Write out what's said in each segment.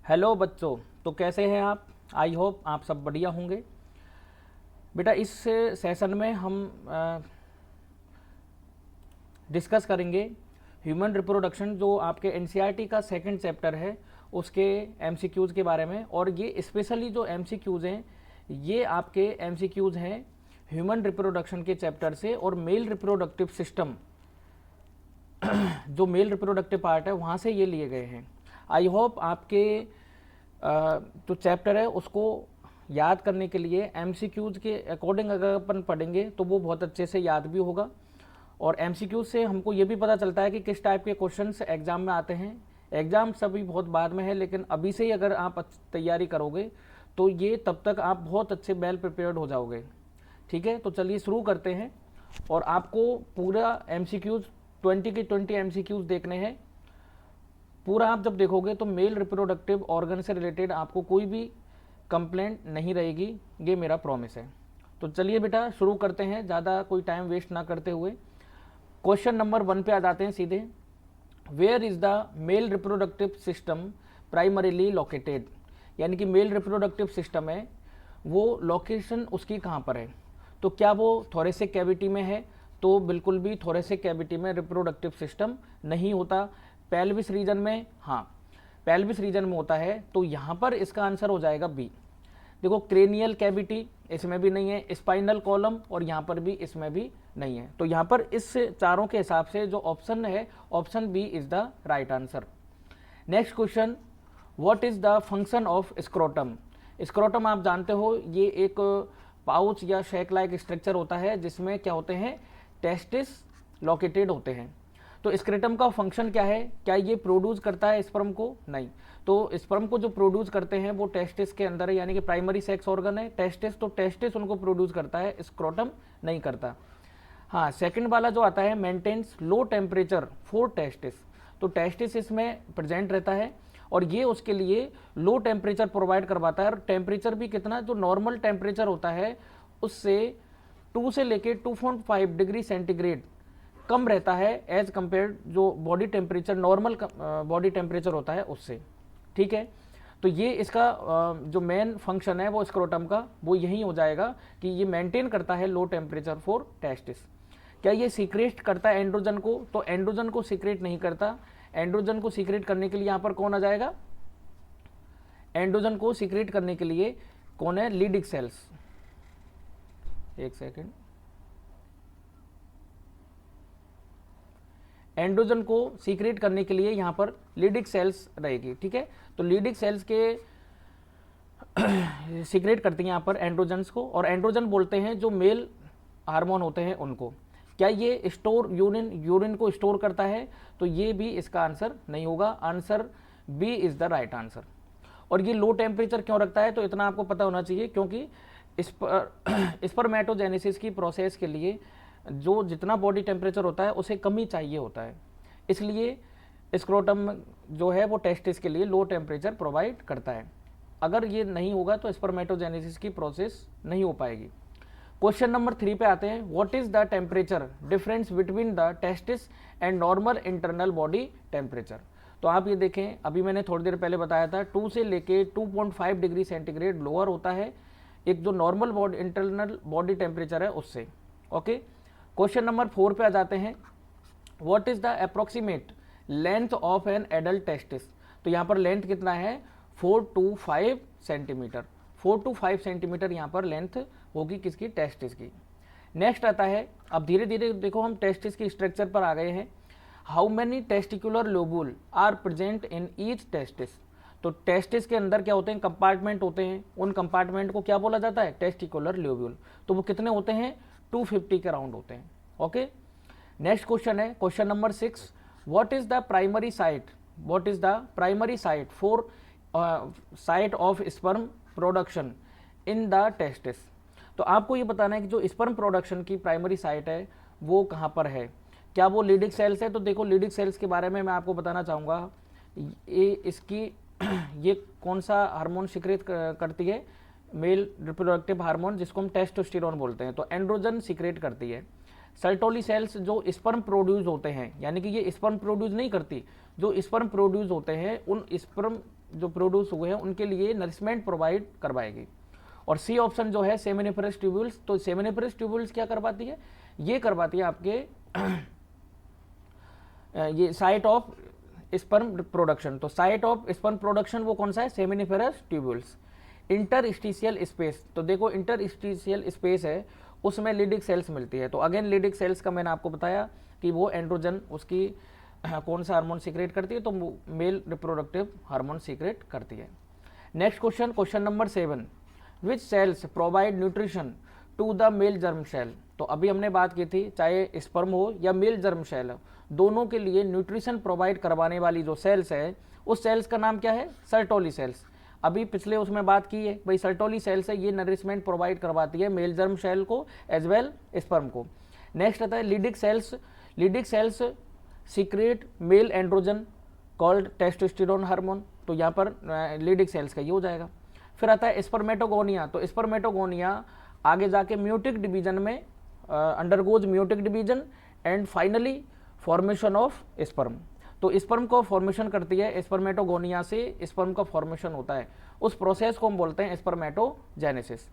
Hello बच्चों, तो कैसे हैं आप। आई होप आप सब बढ़िया होंगे। बेटा इस सेशन में हम डिस्कस करेंगे ह्यूमन रिप्रोडक्शन, जो आपके एनसीईआरटी का सेकंड चैप्टर है उसके एमसीक्यूज़ के बारे में। और ये स्पेशली जो एमसीक्यूज़ हैं ये आपके एमसीक्यूज़ हैं ह्यूमन रिप्रोडक्शन के चैप्टर से, और मेल रिप्रोडक्टिव सिस्टम जो मेल रिप्रोडक्टिव पार्ट है वहाँ से ये लिए गए हैं। आई होप आपके जो चैप्टर है उसको याद करने के लिए एमसीक्यूज़ के अकॉर्डिंग अगर अपन पढ़ेंगे तो वो बहुत अच्छे से याद भी होगा। और एमसीक्यूज़ से हमको ये भी पता चलता है कि किस टाइप के क्वेश्चंस एग्ज़ाम में आते हैं। एग्ज़ाम सभी बहुत बाद में है, लेकिन अभी से ही अगर आप तैयारी करोगे तो ये तब तक आप बहुत अच्छे वेल प्रिपेयर्ड हो जाओगे। ठीक है, तो चलिए शुरू करते हैं। और आपको पूरा एमसीक्यूज़ 20 के 20 एमसीक्यूज़ देखने हैं। पूरा आप जब देखोगे तो मेल रिप्रोडक्टिव ऑर्गन से रिलेटेड आपको कोई भी कंप्लेंट नहीं रहेगी, ये मेरा प्रॉमिस है। तो चलिए बेटा शुरू करते हैं, ज़्यादा कोई टाइम वेस्ट ना करते हुए। क्वेश्चन नंबर 1 पे आ जाते हैं सीधे। Where is the male reproductive system primarily located, यानी कि मेल रिप्रोडक्टिव सिस्टम है वो लोकेशन उसकी कहाँ पर है। तो क्या वो थोरेसिक कैविटी में है? तो बिल्कुल भी थोरेसिक कैविटी में रिप्रोडक्टिव सिस्टम नहीं होता। पेल्विस रीजन में, हाँ पेल्विस रीजन में होता है। तो यहाँ पर इसका आंसर हो जाएगा बी। देखो क्रेनियल कैविटी इसमें भी नहीं है, स्पाइनल कॉलम और यहाँ पर भी इसमें भी नहीं है। तो यहाँ पर इस चारों के हिसाब से जो ऑप्शन है option B is the right answer. Next question, what is the function of scrotum. Scrotum आप जानते हो ये एक पाउच या शेक लाइक स्ट्रक्चर होता है जिसमें क्या होते हैं, टेस्टिस लोकेटेड होते हैं। तो स्क्रोटम का फंक्शन क्या है? क्या ये प्रोड्यूस करता है स्पर्म को? नहीं। तो स्पर्म को जो प्रोड्यूस करते हैं वो टेस्टिस के अंदर है, यानी कि प्राइमरी सेक्स ऑर्गन है टेस्टिस, तो टेस्टिस उनको प्रोड्यूस करता है, स्क्रोटम नहीं करता। हाँ, सेकंड वाला जो आता है maintains low temperature for testis, तो टेस्टिस इसमें प्रेजेंट रहता है और ये उसके लिए लो टेम्परेचर प्रोवाइड करवाता है। और टेम्परेचर भी कितना, जो नॉर्मल टेम्परेचर होता है उससे 2 से लेके 2.5 डिग्री सेंटीग्रेड कम रहता है एज कंपेयर जो body temperature normal body temperature होता है उससे। ठीक है, तो ये इसका जो मेन फंक्शन है वो स्क्रोटम का वो यही हो जाएगा कि ये मेंटेन करता है लो टेम्परेचर फॉर टेस्टिस। क्या ये सीक्रेट करता है एंड्रोजन को? तो एंड्रोजन को सीक्रेट नहीं करता। एंड्रोजन को सीक्रेट करने के लिए यहाँ पर कौन आ जाएगा? एंड्रोजन को सीक्रेट करने के लिए कौन है? Leydig sales. एक सेकेंड, एंड्रोजन को सीक्रेट करने के लिए यहाँ पर लीडिक सेल्स रहेगी। ठीक है, तो लीडिक सेल्स के सीक्रेट करती हैं यहाँ पर एंड्रोजन्स को, और एंड्रोजन बोलते हैं जो मेल हार्मोन होते हैं उनको। क्या ये स्टोर यूरिन को स्टोर करता है? तो ये भी इसका आंसर नहीं होगा। Answer B is the right answer. और ये लो टेम्परेचर क्यों रखता है? तो इतना आपको पता होना चाहिए क्योंकि स्पर्मेटोजेनेसिस की प्रोसेस के लिए जो जितना बॉडी टेम्परेचर होता है उसे कम ही चाहिए होता है, इसलिए स्क्रोटम जो है वो टेस्टिस के लिए लो टेम्परेचर प्रोवाइड करता है। अगर ये नहीं होगा तो स्पर्मेटोजेनेसिस की प्रोसेस नहीं हो पाएगी। क्वेश्चन नंबर 3 पे आते हैं। What is the temperature difference between the testis and normal internal body temperature. तो आप ये देखें, अभी मैंने थोड़ी देर पहले बताया था 2 से लेके 2.5 डिग्री सेंटीग्रेड लोअर होता है एक जो normal body internal body temperature है उससे। ओके, क्वेश्चन नंबर 4 पे आ जाते हैं। What is the approximate length of an adult testis. तो यहाँ पर लेंथ कितना है? 4 to 5 सेंटीमीटर। 4 to 5 सेंटीमीटर यहाँ पर लेंथ होगी किसकी? टेस्टिस की। नेक्स्ट आता है, अब धीरे धीरे देखो हम टेस्टिस की स्ट्रक्चर पर आ गए हैं। How many testicular lobule are present in each testis. तो टेस्टिस के अंदर क्या होते हैं? कंपार्टमेंट होते हैं, उन कंपार्टमेंट को क्या बोला जाता है? Testicular lobule. तो वो कितने होते हैं? 250 के राउंड होते हैं। ओके, नेक्स्ट क्वेश्चन है question number 6। What is the primary site, what is the primary site for site of sperm production in the testis. तो आपको ये बताना है कि जो स्पर्म प्रोडक्शन की प्राइमरी साइट है वो कहाँ पर है। क्या वो लीडिक सेल्स है? तो देखो लीडिक सेल्स के बारे में मैं आपको बताना चाहूँगा। ये इसकी ये कौन सा हार्मोन सीक्रेट करती है? मेल रिप्रोडक्टिव हार्मोन जिसको हम टेस्टोस्टेरोन बोलते हैं। तो एंड्रोजन सीक्रेट करती है। सर्टोली सेल्स जो स्पर्म प्रोड्यूस होते हैं, यानी कि ये स्पर्म प्रोड्यूस नहीं करती, जो स्पर्म प्रोड्यूस होते हैं उन स्पर्म जो प्रोड्यूस हुए हैं उनके लिए नरिशमेंट प्रोवाइड करवाएगी। और सी ऑप्शन जो है सेमिनिफरस ट्यूब्यूल्स, तो सेमिनिफरस ट्यूब्यूल्स क्या करवाती है, ये करवाती है आपके ये साइट ऑफ स्पर्म प्रोडक्शन। तो साइट ऑफ स्पर्म प्रोडक्शन वो कौन सा है, सेमिनिफरस ट्यूब्यूल्स। इंटरस्टिशियल स्पेस, तो देखो इंटरस्टिशियल स्पेस है उसमें लीडिक सेल्स मिलती है। तो अगेन लीडिक सेल्स का मैंने आपको बताया कि वो एंड्रोजन उसकी कौन सा हार्मोन सीक्रेट करती है, तो मेल रिप्रोडक्टिव हार्मोन सीक्रेट करती है। Next question, question number 7, which cells provide nutrition to the male germ cell. तो अभी हमने बात की थी चाहे स्पर्म हो या मेल जर्म सेल हो, दोनों के लिए न्यूट्रिशन प्रोवाइड करवाने वाली जो सेल्स है उस सेल्स का नाम क्या है, सर्टोली सेल्स। अभी पिछले उसमें बात की है भाई सर्टोली सेल्स है, ये नरिशमेंट प्रोवाइड करवाती है मेल जर्म सेल को एज वेल स्पर्म को। नेक्स्ट आता है Leydig cells. Leydig cells secrete male androgen called testosterone hormone, तो यहाँ पर लीडिक सेल्स का ये हो जाएगा। फिर आता है स्पर्मेटोगोनिया। तो स्पर्मेटोगोनिया आगे जाके म्यूटिक डिवीजन में undergoes meiotic division and finally formation of sperm. तो स्पर्म को फॉर्मेशन करती है, स्पर्मेटोगोनिया से स्पर्म का फॉर्मेशन होता है, उस प्रोसेस को हम बोलते हैं स्पर्मेटोजेनेसिस।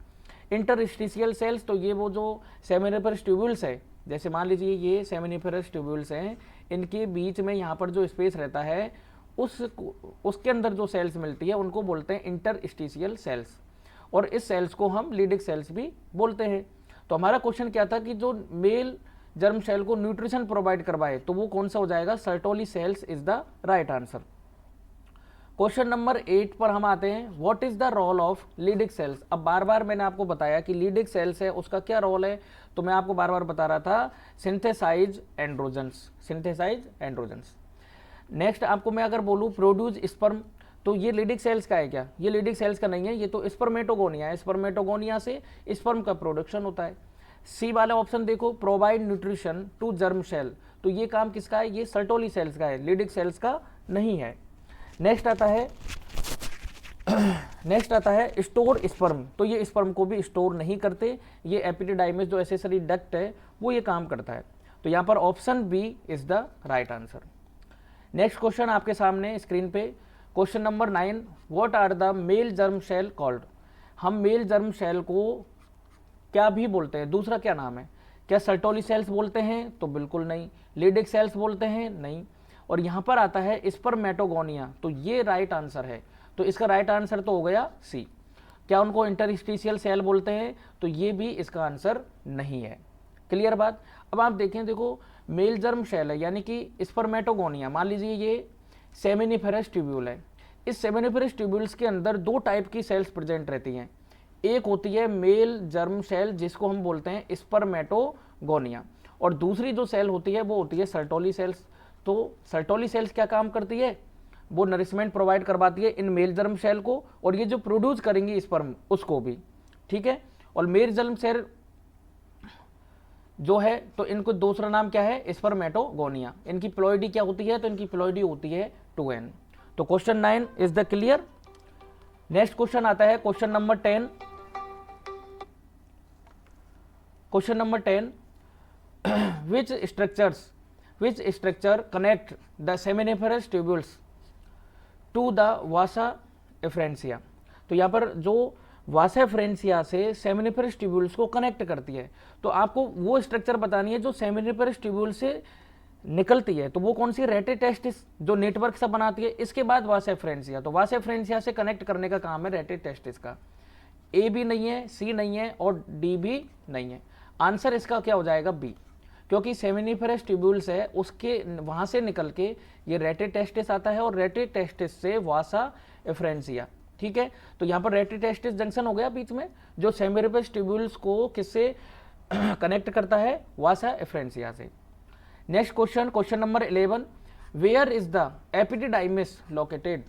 इंटरस्टिशियल सेल्स, तो ये वो जो सेमिनिफरस ट्यूब्यूल्स है, जैसे मान लीजिए ये सेमिनिफरस ट्यूब्यूल्स हैं, इनके बीच में यहाँ पर जो स्पेस रहता है उसके अंदर जो सेल्स मिलती है उनको बोलते हैं इंटरस्टिशियल सेल्स, और इस सेल्स को हम लीडिक सेल्स भी बोलते हैं। तो हमारा क्वेश्चन क्या था कि जो मेल जर्म सेल को न्यूट्रिशन प्रोवाइड करवाए तो वो कौन सा हो जाएगा, Sertoli cells is the right answer. Question number 8 पर हम आते हैं, what is the role of Leydig cells. अब बार बार मैंने आपको बताया कि लीडिक सेल्स है उसका क्या रोल है, तो मैं आपको बार बार बता रहा था synthesize androgens, synthesize androgens. Next आपको मैं अगर बोलूँ प्रोड्यूस स्पर्म, तो ये लीडिक सेल्स का है क्या, ये लीडिक सेल्स का नहीं है, ये तो स्पर्मेटोगोनिया है, स्पर्मेटोगोनिया से स्पर्म का प्रोडक्शन होता है। सी वाला ऑप्शन देखो, provide nutrition to germ cell, तो ये काम किसका है, ये सर्टोली सेल्स का है, लीडिक सेल्स का नहीं है। नेक्स्ट आता है स्टोर स्पर्म, तो ये स्पर्म को भी स्टोर नहीं करते, ये एपिडिडाइमिस जो एसेसरी डक्ट है वो ये काम करता है। तो यहाँ पर option B is the right answer. Next question आपके सामने स्क्रीन पे, question number 9, what are the male germ cell called. हम मेल जर्म सेल को क्या भी बोलते हैं, दूसरा क्या नाम है, क्या सर्टोली सेल्स बोलते हैं, तो बिल्कुल नहीं। लीडिक सेल्स बोलते हैं, नहीं। और यहाँ पर आता है स्पर्मेटोगोनिया, तो ये राइट आंसर है, तो इसका राइट आंसर तो हो गया सी। क्या उनको इंटरस्टिशियल सेल बोलते हैं, तो ये भी इसका आंसर नहीं है। क्लियर बात। अब आप देखें, देखो मेल जर्म सेल है यानी कि स्पर्मेटोगोनिया, मान लीजिए ये सेमिनिफरस ट्यूब्यूल है, इस सेमिनिफरस ट्यूब्यूल्स के अंदर दो टाइप की सेल्स प्रेजेंट रहती हैं, एक होती है मेल जर्म सेल जिसको हम बोलते हैं स्पर्मेटोगोनिया, और दूसरी जो सेल होती है वो होती है सर्टोली सेल्स। तो सर्टोली सेल्स क्या काम करती है, वो नरिशमेंट प्रोवाइड करवाती है इन मेल जर्म सेल को, और ये जो प्रोड्यूस करेंगी स्पर्म उसको भी, ठीक है। और मेल जर्म सेल जो है तो इनको दूसरा नाम क्या है, स्पर्मेटोगोनिया। इनकी प्लॉइडी क्या होती है, तो इनकी प्लॉइडी होती है 2n। तो question 9 is the clear. Next question आता है question number 10। Question number 10, which structure connect the seminiferous tubules to the vasa efferentia. तो यहाँ पर जो वासा एफ्रेंसिया से सेमिनिफरस ट्यूब्यूल्स को कनेक्ट करती है, तो आपको वो स्ट्रक्चर बतानी है जो सेमिनिफरस ट्यूब्यूल से निकलती है, तो वो कौन सी, रेटिटेस्टिस जो नेटवर्क सा बनाती है, इसके बाद वासा एफ्रेंसिया। तो वासा एफ्रेंसिया से कनेक्ट करने का काम है रेटिटेस्टिस का। ए भी नहीं है, सी नहीं है और डी भी नहीं है। आंसर इसका क्या हो जाएगा, बी, क्योंकि सेमिनिफरस ट्यूब्यूल्स है उसके वहां से निकल के ये रेटिटेस्टिस आता है और रेटिटेस्टिस से वासा एफ्रेंसिया, ठीक है। तो यहाँ पर रेटिटेस्टिस जंक्शन हो गया बीच में, जो सेमिनिफरस ट्यूब्यूल्स को किससे कनेक्ट करता है, वासा एफ्रेंसिया से। Next question, question number 11, where is the epididymis located.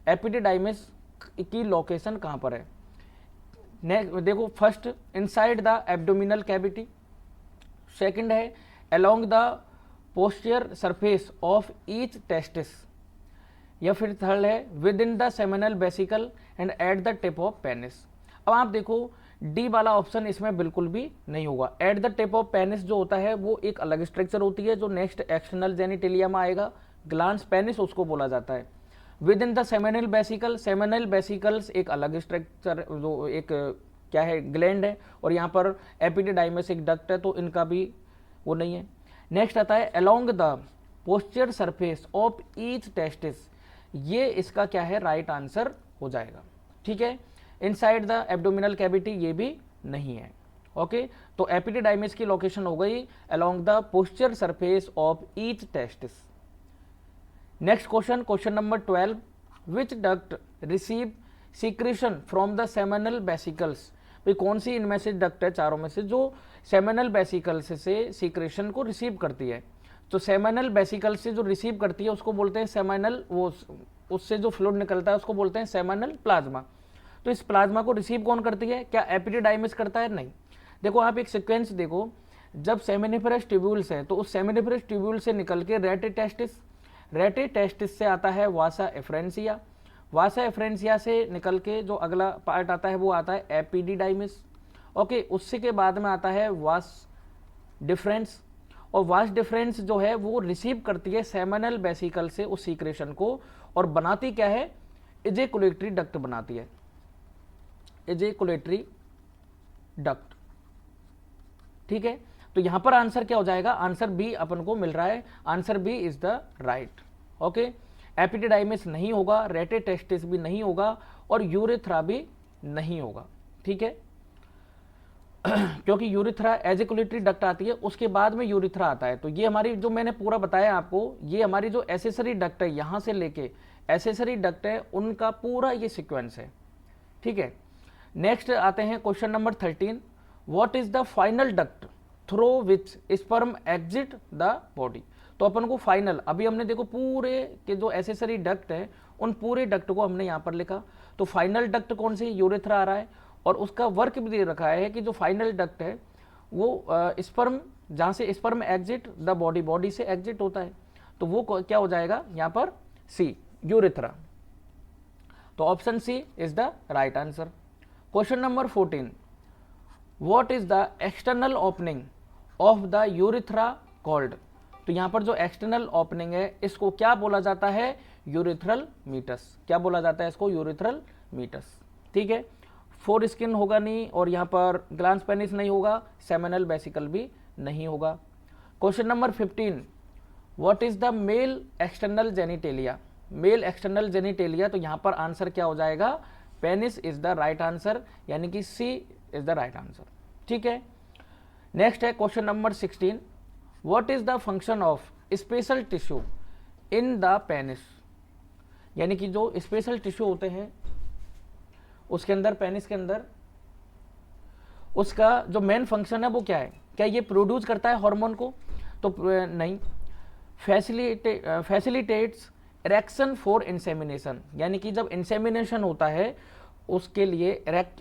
Epididymis की लोकेशन कहाँ पर है। नेक्स्ट देखो, first inside the abdominal cavity, second है along the posterior surface of each testis, या फिर थर्ड है within the seminal vesicle and at the tip of penis. अब आप देखो डी वाला ऑप्शन इसमें बिल्कुल भी नहीं होगा। Eight the tip of penis जो होता है वो एक अलग स्ट्रक्चर होती है, जो नेक्स्ट एक्सटर्नल जेनिटेलिया में आएगा, ग्लांस पेनिस उसको बोला जाता है। Within the seminal vesicle, seminal vesicles एक अलग स्ट्रक्चर, जो एक क्या है ग्लैंड है, और यहाँ पर एपिडिडाइमस एक डक्ट है, तो इनका भी वो नहीं है। नेक्स्ट आता है along the posture surface of each testis, ये इसका क्या है राइट आंसर हो जाएगा। ठीक है, इनसाइड द एब्डोमिनल कैविटी ये भी नहीं है। ओके, तो एपिडिडाइमिस की लोकेशन हो गई along the posture surface of each testis. Next question, question number 12, which duct receive secretion from the seminal vesicles, भाई कौन सी इनमें से डक्ट है चारों में से जो सेमिनल वेसिकल्स से सीक्रेशन को रिसीव करती है। तो सेमिनल वेसिकल से जो रिसीव करती है उसको बोलते हैं सेमिनल, वो उससे जो फ्लूइड निकलता है उसको बोलते हैं सेमिनल प्लाज्मा। तो इस प्लाज्मा को रिसीव कौन करती है, क्या एपिडिडाइमिस करता है, नहीं। देखो आप एक सीक्वेंस देखो, जब सेमिनिफरस ट्यूब्यूल्स है तो उस सेमिनिफरस ट्यूब्यूल से निकल के रेटिटेस्टिस, रेटिटेस्टिस से आता है वासा एफ्रेंसिया, वासा एफ्रेंसिया से निकल के जो अगला पार्ट आता है वो आता है एपिडिडाइमिस। ओके, उससे के बाद में आता है वास डिफरेंस, और वास डिफरेंस जो है वो रिसीव करती है सेमिनल वेसिकल से उस सीक्रेशन को, और बनाती क्या है, इजेकुलेटरी डक्ट बनाती है, इजेकुलेटरी डक्ट। ठीक है, तो यहां पर आंसर क्या हो जाएगा, आंसर बी अपन को मिल रहा है, answer B is the right. Okay, epididymis नहीं होगा, रेटिटेस्टिस भी नहीं होगा, और यूरेथ्रा भी नहीं होगा। ठीक है, क्योंकि यूरिथ्रा एजिकुलेटरी डक्ट आती है, उसके बाद में यूरिथ्रा आता है। तो ये हमारी जो मैंने पूरा बताया आपको, ये हमारी जो एसेसरी डक्ट है यहां से लेके एसेसरी डक्ट है उनका पूरा ये सीक्वेंस है। ठीक है, नेक्स्ट आते हैं question number 13, what is the final duct through which sperm exit the body. तो अपन को फाइनल, अभी हमने देखो पूरे के जो एसेसरी डक्ट है उन पूरे डक्ट को हमने यहां पर लिखा, तो फाइनल डक्ट कौन सी, यूरेथ्रा आ रहा है, और उसका वर्क भी दे रखा है कि जो फाइनल डक्ट है वो स्पर्म, जहां से sperm exit the body, body से एग्जिट होता है, तो वो क्या हो जाएगा यहाँ पर, सी यूरेथ्रा। तो option C is the right answer. Question number 14, what is the external opening of the urethra called. तो यहाँ पर जो एक्सटर्नल ओपनिंग है इसको क्या बोला जाता है, यूरेथ्रल मीटस। क्या बोला जाता है इसको, यूरेथ्रल मीटस। ठीक है, फोर स्किन होगा नहीं, और यहाँ पर ग्लांस पेनिस नहीं होगा, सेमिनल वेसिकल भी नहीं होगा। Question number 15, what is the male external genitalia, male external genitalia. तो यहाँ पर आंसर क्या हो जाएगा, penis is the right answer, यानी कि सी इज द राइट आंसर। ठीक है, नेक्स्ट है question number 16, what is the function of special tissue in the penis, यानी कि जो स्पेशल टिश्यू होते हैं उसके अंदर, पेनिस के अंदर, उसका जो मेन फंक्शन है वो क्या है, क्या ये प्रोड्यूस करता है हार्मोन को, तो नहीं। फैसिलिटेट्स इरेक्शन फॉर इंसेमिनेशन, यानी कि जब इंसेमिनेशन होता है उसके लिए इरेक्ट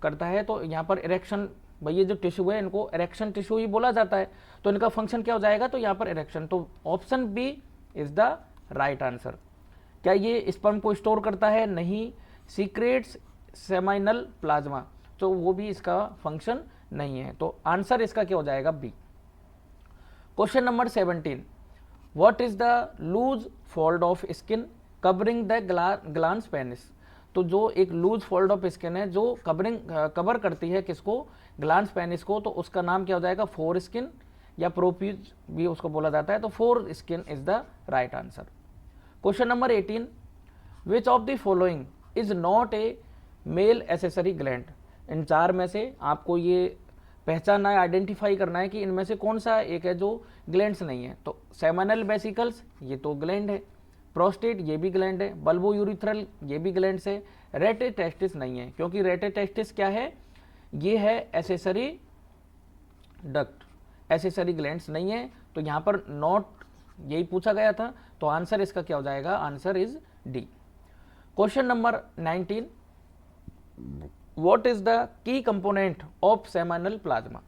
करता है, तो यहाँ पर इरेक्शन, भाई ये जो टिश्यू है इनको इरेक्शन टिश्यू ही बोला जाता है, तो इनका फंक्शन क्या हो जाएगा, तो यहाँ पर इरेक्शन। तो option B is the right answer. क्या ये स्पर्म को स्टोर करता है, नहीं। सीक्रेट्स सेमाइनल प्लाज्मा, तो वो भी इसका फंक्शन नहीं है, तो आंसर इसका क्या हो जाएगा, B. Question number 17, what is the loose fold of skin covering the glans penis. तो जो एक लूज फोल्ड ऑफ स्किन है जो कवर करती है किसको, ग्लांस पेनिस को, तो उसका नाम क्या हो जाएगा, फोर स्किन या प्रोप्यूज भी उसको बोला जाता है, तो foreskin is the right answer. Question number 18, which of the following is not a male accessory gland. इन चार में से आपको ये पहचानना है, आइडेंटिफाई करना है कि इनमें से कौन सा एक है जो ग्लैंड्स नहीं है। तो सेमिनल वेसिकल्स ये तो ग्लैंड है, प्रोस्टेट ये भी ग्लैंड है, बल्बो यूरिथ्रल ये भी ग्लैंड्स है, रेटिटेस्टिस नहीं है, क्योंकि रेटिटेस्टिस क्या है, ये है एसेसरी डक्ट, एसेसरी ग्लैंड्स नहीं है, तो यहाँ पर नॉट यही पूछा गया था, तो आंसर इसका क्या हो जाएगा, answer is D. Question number 19, what is the key component of seminal plasma.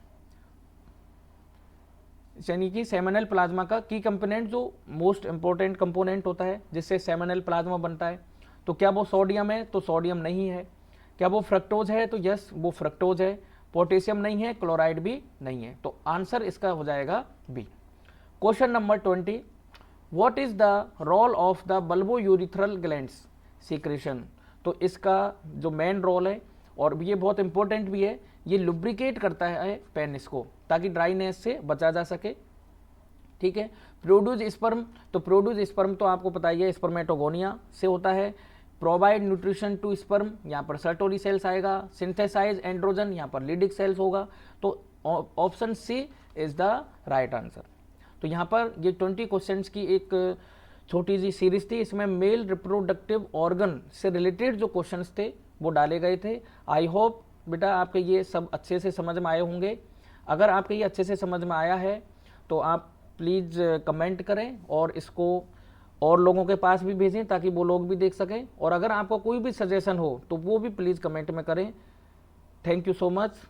यानी कि सेमिनल प्लाज्मा का की कंपोनेंट जो मोस्ट इंपॉर्टेंट कंपोनेंट होता है जिससे सेमिनल प्लाज्मा बनता है, तो क्या वो सोडियम है, तो सोडियम नहीं है। क्या वो फ्रक्टोज है? तो यस, वो फ्रक्टोज है। पोटेशियम नहीं है, क्लोराइड भी नहीं है, तो आंसर इसका हो जाएगा B. Question number 20, what is the role of the bulbourethral glands secretion? तो इसका जो मेन रोल है, और ये बहुत इंपॉर्टेंट भी है, ये लुब्रिकेट करता है पेनिस को, ताकि ड्राइनेस से बचा जा सके। ठीक है। प्रोड्यूस स्पर्म, तो प्रोड्यूस स्पर्म तो आपको पता ही है, स्पर्मेटोगोनिया से होता है। प्रोवाइड न्यूट्रिशन टू स्पर्म, यहाँ पर सर्टोरी सेल्स आएगा। सिंथेसाइज एंड्रोजन, यहाँ पर लिडिक सेल्स होगा। तो option C is the right answer. तो यहाँ पर ये 20 क्वेश्चंस की एक छोटी सी सीरीज थी, इसमें मेल रिप्रोडक्टिव ऑर्गन से रिलेटेड जो क्वेश्चंस थे वो डाले गए थे। आई होप बेटा आपके ये सब अच्छे से समझ में आए होंगे। अगर आपके ये अच्छे से समझ में आया है तो आप प्लीज़ कमेंट करें और इसको और लोगों के पास भी भेजें, ताकि वो लोग भी देख सकें। और अगर आपको कोई भी सजेशन हो तो वो भी प्लीज़ कमेंट में करें। Thank you so much.